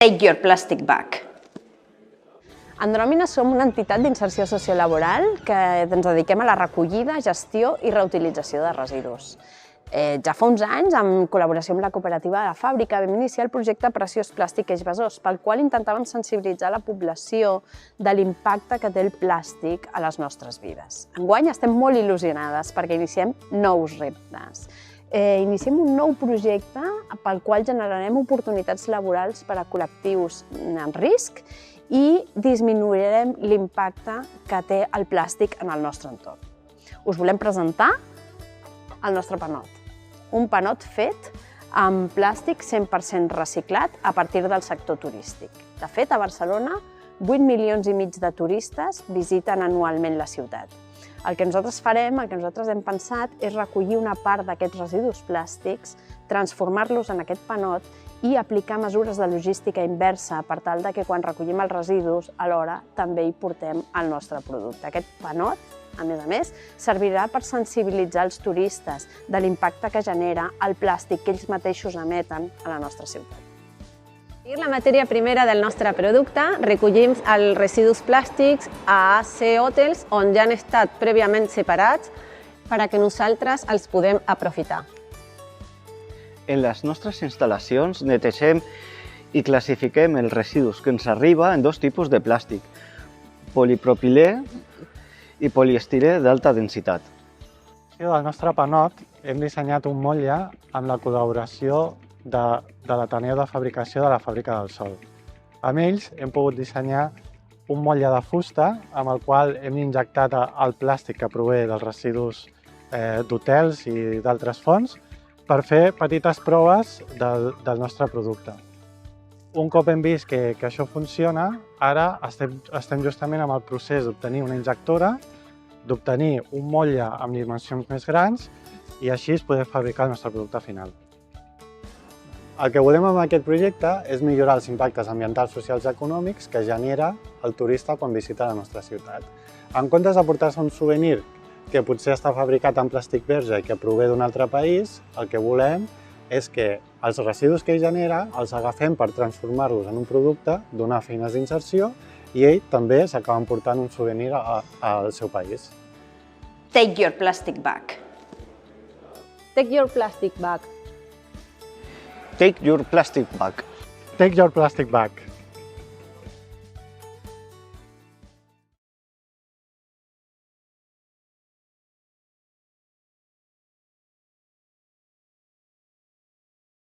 Take your plastic back. Andròmina som una entitat d'inserció sociolaboral que ens dediquem a la recollida, gestió i reutilització de residus. Ja fa uns anys, en col·laboració amb la cooperativa de la fàbrica, vam iniciar el projecte Preciós Plàstic Eix Besòs, pel qual intentàvem sensibilitzar la població de l'impacte que té el plàstic a les nostres vides. Enguany estem molt il·lusionades perquè iniciem nous reptes. Iniciem un nou projecte pel qual generarem oportunitats laborals per a col·lectius en risc i disminuirem l'impacte que té el plàstic en el nostre entorn. Us volem presentar el nostre panot. Un panot fet amb plàstic 100% reciclat a partir del sector turístic. De fet, a Barcelona, 8,5 milions de turistes visiten anualment la ciutat. El que nosaltres farem, el que nosaltres hem pensat, és recollir una part d'aquests residus plàstics, transformar-los en aquest panot i aplicar mesures de logística inversa per tal que quan recollim els residus, alhora també hi portem el nostre producte. Aquest panot, a més, servirà per sensibilitzar els turistes de l'impacte que genera el plàstic que ells mateixos emeten a la nostra ciutat. La matèria primera del nostre producte, recollim els residus plàstics a C-hotels on ja han estat prèviament separats perquè nosaltres els podem aprofitar. En les nostres instal·lacions netegem i classifiquem els residus que ens arriba en dos tipus de plàstic, polipropilè i poliestirè d'alta densitat. Del nostre panot hem dissenyat un motlle amb la col·laboració de l'Ateneu de Fabricació de la Fàbrica del Sol. Amb ells hem pogut dissenyar un motlle de fusta amb el qual hem injectat el plàstic que prové dels residus d'hotels i d'altres fonts per fer petites proves del nostre producte. Un cop hem vist que això funciona, ara estem justament en el procés d'obtenir una injectora, d'obtenir un motlle amb dimensions més grans i així poder fabricar el nostre producte final. El que volem amb aquest projecte és millorar els impactes ambientals, socials i econòmics que genera el turista quan visita la nostra ciutat. En comptes de portar-se un souvenir que potser està fabricat en plàstic verge i que prové d'un altre país, el que volem és que els residus que ell genera els agafem per transformar-los en un producte, donar feines d'inserció i ell també s'acaba portant un souvenir al seu país. Take your plastic back. Take your plastic back. Take your plastic back. Take your plastic back.